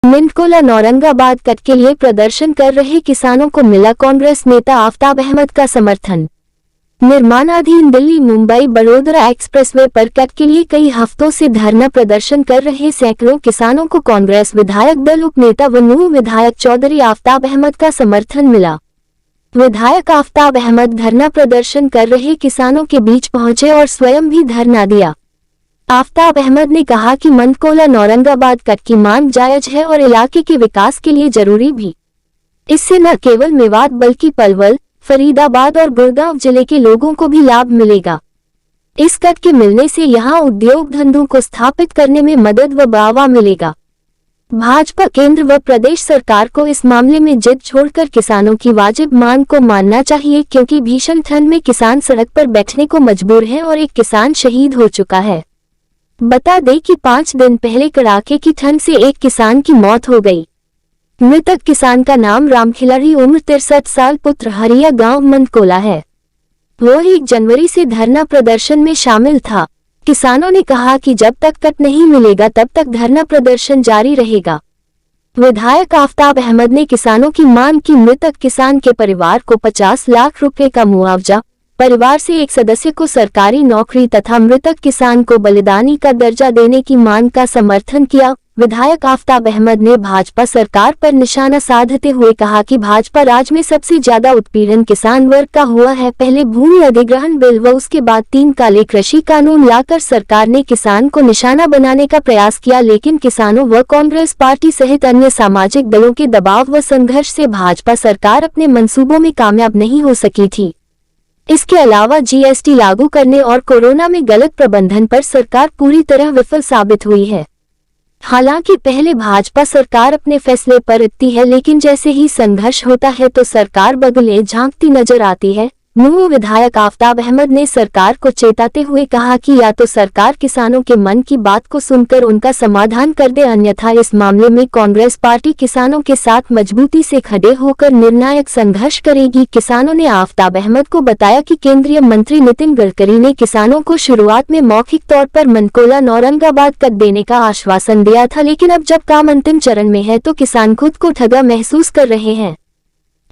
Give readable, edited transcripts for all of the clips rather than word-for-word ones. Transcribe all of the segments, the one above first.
मिंटकोला Aurangabad cut के लिए प्रदर्शन कर रहे किसानों को मिला कांग्रेस नेता आफताब अहमद का समर्थन। निर्माणाधीन दिल्ली मुंबई बड़ोदरा एक्सप्रेसवे पर कट के लिए कई हफ्तों से धरना प्रदर्शन कर रहे सैकड़ों किसानों को कांग्रेस विधायक दल उपनेता व नूह विधायक चौधरी आफताब अहमद का समर्थन मिला। विधायक आफताब अहमद धरना प्रदर्शन कर रहे किसानों के बीच पहुंचे और स्वयं भी धरना दिया। आफताब अहमद ने कहा कि मिंटकोला औरंगाबाद कट की मांग जायज है और इलाके के विकास के लिए जरूरी भी। इससे न केवल मेवात बल्कि पलवल, फरीदाबाद और गुड़गांव जिले के लोगों को भी लाभ मिलेगा। इस कट के मिलने से यहां उद्योग धंधों को स्थापित करने में मदद व बढ़ावा मिलेगा। भाजपा केंद्र व प्रदेश सरकार को इस मामले में जिद छोड़कर किसानों की वाजिब मांग को मानना चाहिए, क्योंकि भीषण ठंड में किसान सड़क पर बैठने को मजबूर हैं और एक किसान शहीद हो चुका है। बता दें कि 5 दिन पहले कड़ाके की ठंड से एक किसान की मौत हो गई। मृतक किसान का नाम रामखिलाड़ी, उम्र 63 साल, पुत्र हरिया, गांव मिंटकोला है। वो 1 जनवरी से धरना प्रदर्शन में शामिल था। किसानों ने कहा कि जब तक कट नहीं मिलेगा तब तक धरना प्रदर्शन जारी रहेगा। विधायक आफताब अहमद ने किसानों की मांग की मृतक किसान के परिवार को 50 लाख रुपए का मुआवजा, परिवार से एक सदस्य को सरकारी नौकरी तथा मृतक किसान को बलिदानी का दर्जा देने की मांग का समर्थन किया। विधायक आफताब अहमद ने भाजपा सरकार पर निशाना साधते हुए कहा कि भाजपा राज में सबसे ज्यादा उत्पीड़न किसान वर्ग का हुआ है। पहले भूमि अधिग्रहण बिल व उसके बाद 3 काले कृषि कानून लाकर सरकार ने किसान को निशाना बनाने का प्रयास किया, लेकिन किसानों व कांग्रेस पार्टी सहित अन्य सामाजिक दलों के दबाव व संघर्ष से भाजपा सरकार अपने मंसूबों में कामयाब नहीं हो सकी थी। इसके अलावा जीएसटी लागू करने और कोरोना में गलत प्रबंधन पर सरकार पूरी तरह विफल साबित हुई है। हालांकि पहले भाजपा सरकार अपने फैसले पर अड़ती है, लेकिन जैसे ही संघर्ष होता है तो सरकार बगले झांकती नजर आती है। नूह विधायक आफताब अहमद ने सरकार को चेताते हुए कहा कि या तो सरकार किसानों के मन की बात को सुनकर उनका समाधान कर दे, अन्यथा इस मामले में कांग्रेस पार्टी किसानों के साथ मजबूती से खड़े होकर निर्णायक संघर्ष करेगी। किसानों ने आफताब अहमद को बताया कि केंद्रीय मंत्री नितिन गडकरी ने किसानों को शुरुआत में मौखिक तौर पर मिंटकोला औरंगाबाद कट देने का आश्वासन दिया था, लेकिन अब जब काम अंतिम चरण में है तो किसान खुद को ठगा महसूस कर रहे हैं।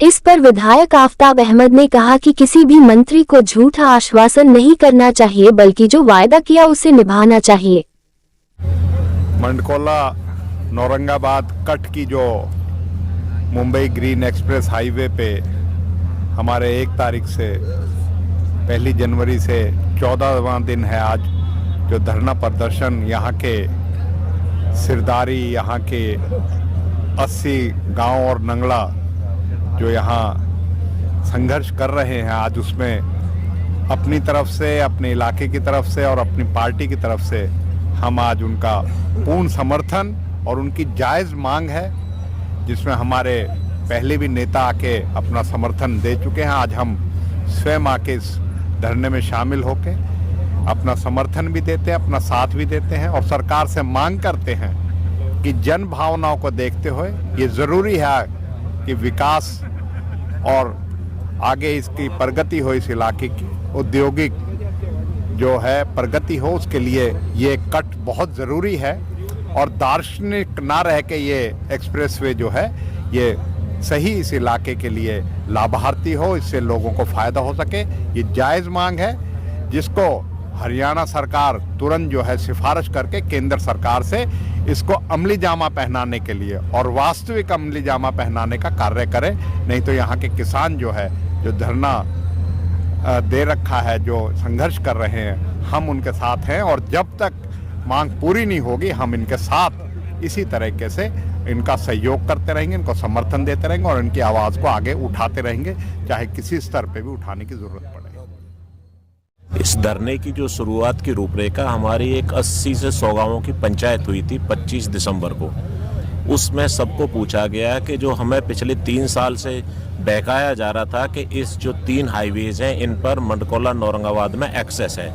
इस पर विधायक आफताब अहमद ने कहा कि किसी भी मंत्री को झूठा आश्वासन नहीं करना चाहिए, बल्कि जो वायदा किया उसे निभाना चाहिए। मिंटकोला औरंगाबाद कट की जो मुंबई ग्रीन एक्सप्रेस हाईवे पे हमारे 1 तारीख से 1 जनवरी से 14वां दिन है आज, जो धरना प्रदर्शन यहाँ के सिरदारी, यहाँ के 80 गांव और नंगला जो यहाँ संघर्ष कर रहे हैं, आज उसमें अपनी तरफ से, अपने इलाके की तरफ से और अपनी पार्टी की तरफ से हम आज उनका पूर्ण समर्थन और उनकी जायज़ मांग है, जिसमें हमारे पहले भी नेता आके अपना समर्थन दे चुके हैं। आज हम स्वयं आके इस धरने में शामिल होके अपना समर्थन भी देते हैं, अपना साथ भी देते हैं और सरकार से मांग करते हैं कि जन भावनाओं को देखते हुए ये ज़रूरी है कि विकास और आगे इसकी प्रगति हो, इस इलाके की औद्योगिक जो है प्रगति हो, उसके लिए ये कट बहुत ज़रूरी है। और दार्शनिक ना रह के ये एक्सप्रेसवे जो है ये सही इस इलाके के लिए लाभार्थी हो, इससे लोगों को फ़ायदा हो सके। ये जायज़ मांग है, जिसको हरियाणा सरकार तुरंत जो है सिफारिश करके केंद्र सरकार से इसको अमली जामा पहनाने के लिए और वास्तविक अमली जामा पहनाने का कार्य करे। नहीं तो यहाँ के किसान जो है, जो धरना दे रखा है, जो संघर्ष कर रहे हैं, हम उनके साथ हैं और जब तक मांग पूरी नहीं होगी हम इनके साथ इसी तरीके से इनका सहयोग करते रहेंगे, इनको समर्थन देते रहेंगे और इनकी आवाज़ को आगे उठाते रहेंगे, चाहे किसी स्तर पे भी उठाने की ज़रूरत पड़े। इस धरने की जो शुरुआत की रूपरेखा हमारी एक 80 से 100 गांवों की पंचायत हुई थी 25 दिसंबर को। उसमें सबको पूछा गया कि जो हमें पिछले 3 साल से बहकाया जा रहा था कि इस जो 3 हाईवेज हैं इन पर मिंटकोला औरंगाबाद में एक्सेस है।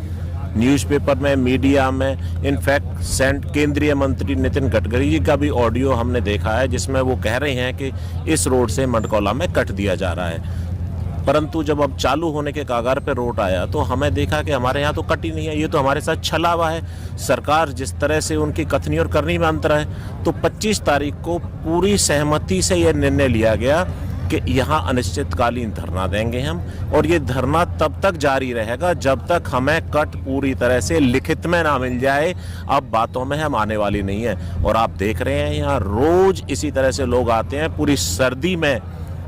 न्यूज़पेपर में, मीडिया में, इनफैक्ट केंद्रीय मंत्री नितिन गडकरी जी का भी ऑडियो हमने देखा है, जिसमें वो कह रहे हैं कि इस रोड से मिंटकोला में कट दिया जा रहा है। परंतु जब अब चालू होने के कागार पे रोड आया तो हमें देखा कि हमारे यहाँ तो कट ही नहीं है, ये तो हमारे साथ छला हुआ है। सरकार जिस तरह से उनकी कथनी और करनी में अंतर है, तो 25 तारीख को पूरी सहमति से यह निर्णय लिया गया कि यहाँ अनिश्चितकालीन धरना देंगे हम, और ये धरना तब तक जारी रहेगा जब तक हमें कट पूरी तरह से लिखित में ना मिल जाए। अब बातों में हम आने वाली नहीं है। और आप देख रहे हैं यहाँ रोज इसी तरह से लोग आते हैं, पूरी सर्दी में,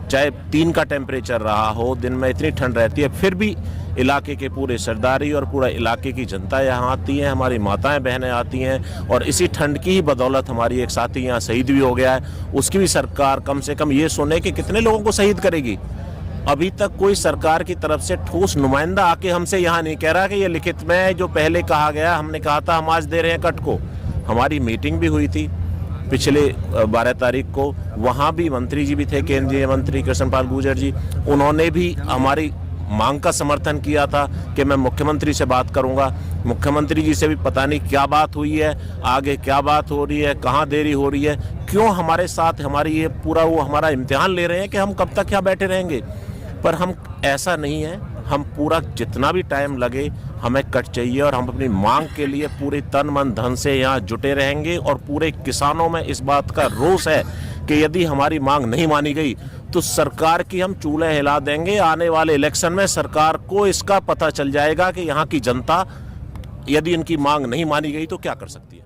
चाहे 3 का टेम्परेचर रहा हो, दिन में इतनी ठंड रहती है, फिर भी इलाके के पूरे सरदारी और पूरा इलाके की जनता यहाँ आती है, हमारी माताएं बहनें आती हैं। और इसी ठंड की ही बदौलत हमारी एक साथी यहाँ शहीद भी हो गया है, उसकी भी सरकार कम से कम ये सुने कि कितने लोगों को शहीद करेगी। अभी तक कोई सरकार की तरफ से ठोस नुमाइंदा आके हमसे यहाँ नहीं कह रहा कि ये लिखित में जो पहले कहा गया, हमने कहा था हम आज दे रहे हैं कट को। हमारी मीटिंग भी हुई थी पिछले 12 तारीख को, वहाँ भी मंत्री जी भी थे, केंद्रीय मंत्री कृष्णपाल गुर्जर जी, उन्होंने भी हमारी मांग का समर्थन किया था कि मैं मुख्यमंत्री से बात करूंगा। मुख्यमंत्री जी से भी पता नहीं क्या बात हुई है, आगे क्या बात हो रही है, कहाँ देरी हो रही है, क्यों हमारे साथ हमारी ये पूरा वो हमारा इम्तिहान ले रहे हैं कि हम कब तक यहाँ बैठे रहेंगे। पर हम ऐसा नहीं है, हम पूरा जितना भी टाइम लगे हमें कट चाहिए, और हम अपनी मांग के लिए पूरे तन मन धन से यहाँ जुटे रहेंगे। और पूरे किसानों में इस बात का रोष है कि यदि हमारी मांग नहीं मानी गई तो सरकार की हम चूल्हे हिला देंगे। आने वाले इलेक्शन में सरकार को इसका पता चल जाएगा कि यहाँ की जनता यदि इनकी मांग नहीं मानी गई तो क्या कर सकती है।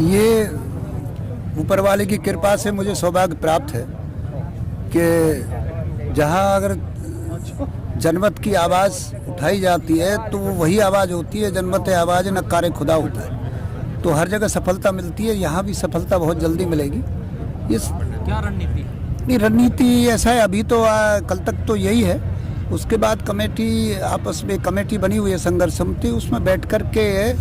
ये ऊपर वाले की कृपा से मुझे सौभाग्य प्राप्त है कि जहाँ अगर जनमत की आवाज़ उठाई जाती है तो वो वही आवाज़ होती है, जनमत आवाज़ नक्कारे खुदा होता है। तो हर जगह सफलता मिलती है, यहाँ भी सफलता बहुत जल्दी मिलेगी। ये क्या रणनीति? नहीं, रणनीति ऐसा है, अभी तो कल तक तो यही है। उसके बाद कमेटी, आपस में कमेटी बनी हुई है संघर्ष समिति, उसमें बैठ कर के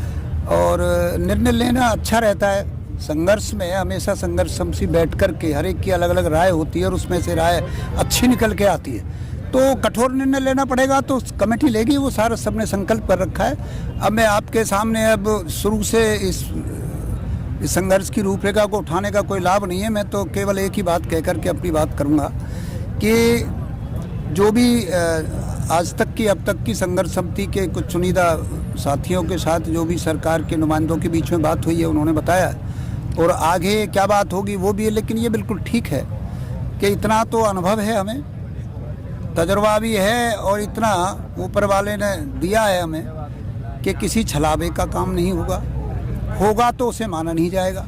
और निर्णय लेना अच्छा रहता है। संघर्ष में हमेशा संघर्ष समिति बैठ कर के हर एक की अलग अलग राय होती है और उसमें से राय अच्छी निकल के आती है। तो कठोर निर्णय लेना पड़ेगा तो कमेटी लेगी, वो सारा सबने संकल्प कर रखा है। अब मैं आपके सामने अब शुरू से इस संघर्ष की रूपरेखा को उठाने का कोई लाभ नहीं है। मैं तो केवल एक ही बात कह कर के अपनी बात करूंगा कि जो भी आज तक की अब तक की संघर्ष समिति के कुछ चुनिंदा साथियों के साथ जो भी सरकार के नुमाइंदों के बीच में बात हुई है उन्होंने बताया, और आगे क्या बात होगी वो भी है। लेकिन ये बिल्कुल ठीक है कि इतना तो अनुभव है, हमें तजुर्बा भी है, और इतना ऊपर वाले ने दिया है हमें कि किसी छलावे का काम नहीं होगा तो उसे माना नहीं जाएगा।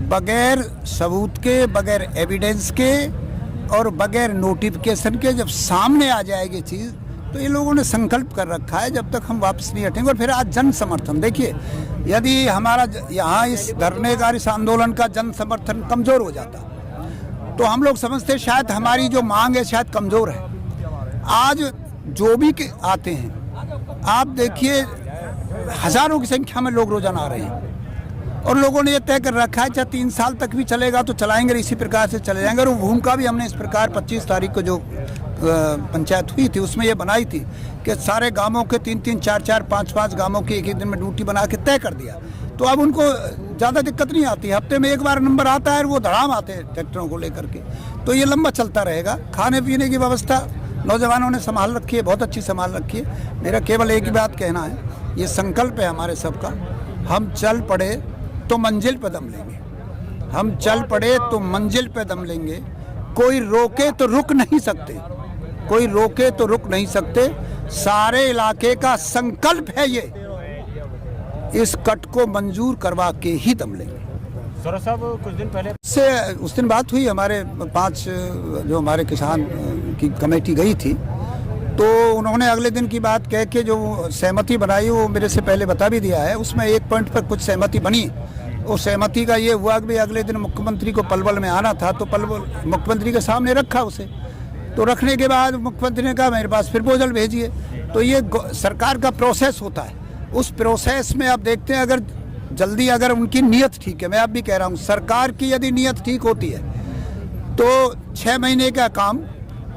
बगैर सबूत के, बगैर एविडेंस के और बगैर नोटिफिकेशन के जब सामने आ जाएगी चीज़, तो ये लोगों ने संकल्प कर रखा है जब तक हम वापस नहीं हटेंगे। और फिर आज जन समर्थन देखिए, यदि हमारा यहाँ इस धरने का, इस आंदोलन का जन समर्थन कमज़ोर हो जाता तो हम लोग समझते शायद हमारी जो मांग है शायद कमज़ोर है। आज जो भी आते हैं, आप देखिए हज़ारों की संख्या में लोग रोजाना आ रहे हैं, और लोगों ने ये तय कर रखा है चाहे 3 साल तक भी चलेगा तो चलाएंगे, इसी प्रकार से चले जाएंगे। और भूमिका भी हमने इस प्रकार 25 तारीख को जो पंचायत हुई थी उसमें ये बनाई थी कि सारे गांवों के 3-3, 4-4, 5-5 गांवों की एक दिन में ड्यूटी बना के तय कर दिया। तो अब उनको ज़्यादा दिक्कत नहीं आती, हफ्ते में एक बार नंबर आता है और वो धड़ाम आते हैं ट्रैक्टरों को लेकर के। तो ये लंबा चलता रहेगा। खाने पीने की व्यवस्था नौजवानों ने संभाल रखी है, बहुत अच्छी संभाल रखी है। मेरा केवल एक ही बात कहना है, ये संकल्प है हमारे सबका, हम चल पड़े तो मंजिल पे दम लेंगे, हम चल पड़े तो मंजिल पे दम लेंगे। कोई रोके तो रुक नहीं सकते, कोई रोके तो रुक नहीं सकते। सारे इलाके का संकल्प है ये, इस कट को मंजूर करवा के ही दम लेंगे। सौरभ साहब, कुछ दिन पहले से उस दिन बात हुई, हमारे 5 जो हमारे किसान की कमेटी गई थी, तो उन्होंने अगले दिन की बात कह के जो सहमति बनाई वो मेरे से पहले बता भी दिया है। उसमें एक पॉइंट पर कुछ सहमति बनी। उस सहमति का ये हुआ कि अगले दिन मुख्यमंत्री को पलवल में आना था, तो पलवल मुख्यमंत्री के सामने रखा उसे। तो रखने के बाद मुख्यमंत्री ने कहा मेरे पास प्रपोजल भेजिए। तो ये सरकार का प्रोसेस होता है, उस प्रोसेस में आप देखते हैं अगर जल्दी, अगर उनकी नीयत ठीक है, मैं अब भी कह रहा हूँ सरकार की यदि नीयत ठीक होती है तो 6 महीने का काम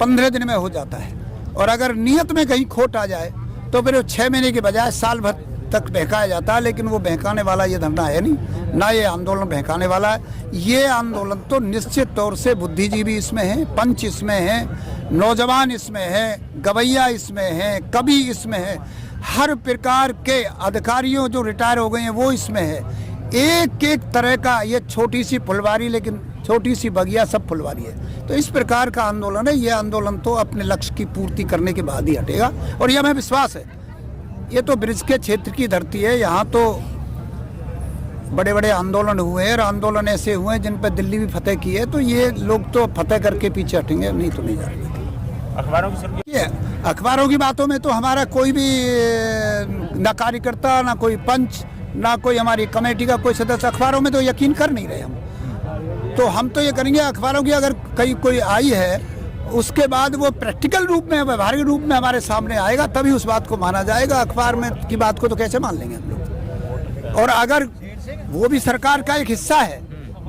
15 दिन में हो जाता है। और अगर नीयत में कहीं खोट आ जाए तो फिर 6 महीने के बजाय साल भर तक बहकाया जाता है, लेकिन वो बहकाने वाला ये धरना है नहीं, ना ये आंदोलन बहकाने वाला है। ये आंदोलन तो निश्चित तौर से बुद्धिजीवी इसमें हैं, पंच इसमें हैं, नौजवान इसमें हैं, गवैया इसमें हैं, कवि इसमें है, हर प्रकार के अधिकारियों जो रिटायर हो गए हैं वो इसमें है। एक एक तरह का ये छोटी सी फुलवारी, लेकिन छोटी सी बगिया सब फुलवारी है। तो इस प्रकार का आंदोलन है। ये आंदोलन तो अपने लक्ष्य की पूर्ति करने के बाद ही हटेगा, और यह हमें विश्वास है। ये तो ब्रिज के क्षेत्र की धरती है, यहाँ तो बड़े बड़े आंदोलन हुए हैं, और आंदोलन ऐसे हुए हैं जिन पर दिल्ली भी फतेह की है। तो ये लोग तो फतेह करके पीछे हटेंगे, नहीं तो नहीं जाएंगे। अखबारों की सुर्खी ये अखबारों की बातों में तो हमारा कोई भी ना कार्यकर्ता, ना कोई पंच, ना कोई हमारी कमेटी का कोई सदस्य अखबारों में तो यकीन कर नहीं रहे हम। तो हम तो ये करेंगे, अखबारों की अगर कहीं कोई आई है उसके बाद वो प्रैक्टिकल रूप में, व्यवहारिक रूप में हमारे सामने आएगा, तभी उस बात को माना जाएगा। अखबार में की बात को तो कैसे मान लेंगे हम लोग। और अगर वो भी सरकार का एक हिस्सा है,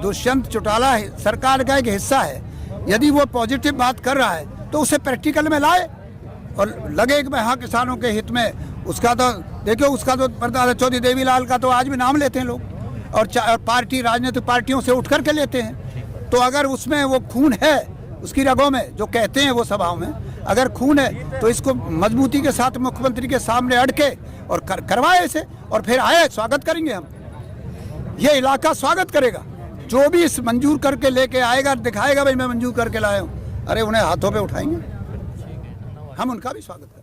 दुष्यंत चौटाला सरकार का एक हिस्सा है, यदि वो पॉजिटिव बात कर रहा है तो उसे प्रैक्टिकल में लाए और लगे कि हाँ किसानों के हित में। उसका तो देखिए, उसका तो प्रधान चौधरी देवीलाल का तो आज भी नाम लेते हैं लोग, और पार्टी राजनीतिक पार्टियों से उठ करके लेते हैं। तो अगर उसमें वो खून है उसकी रगों में, जो कहते हैं वो सभाओं में अगर खून है, तो इसको मजबूती के साथ मुख्यमंत्री के सामने अड़के और करवाए इसे, और फिर आए, स्वागत करेंगे हम। ये इलाका स्वागत करेगा। जो भी इस मंजूर करके लेके आएगा, दिखाएगा भाई मैं मंजूर करके लाया हूँ, अरे उन्हें हाथों पे उठाएंगे, हम उनका भी स्वागत करेंगे।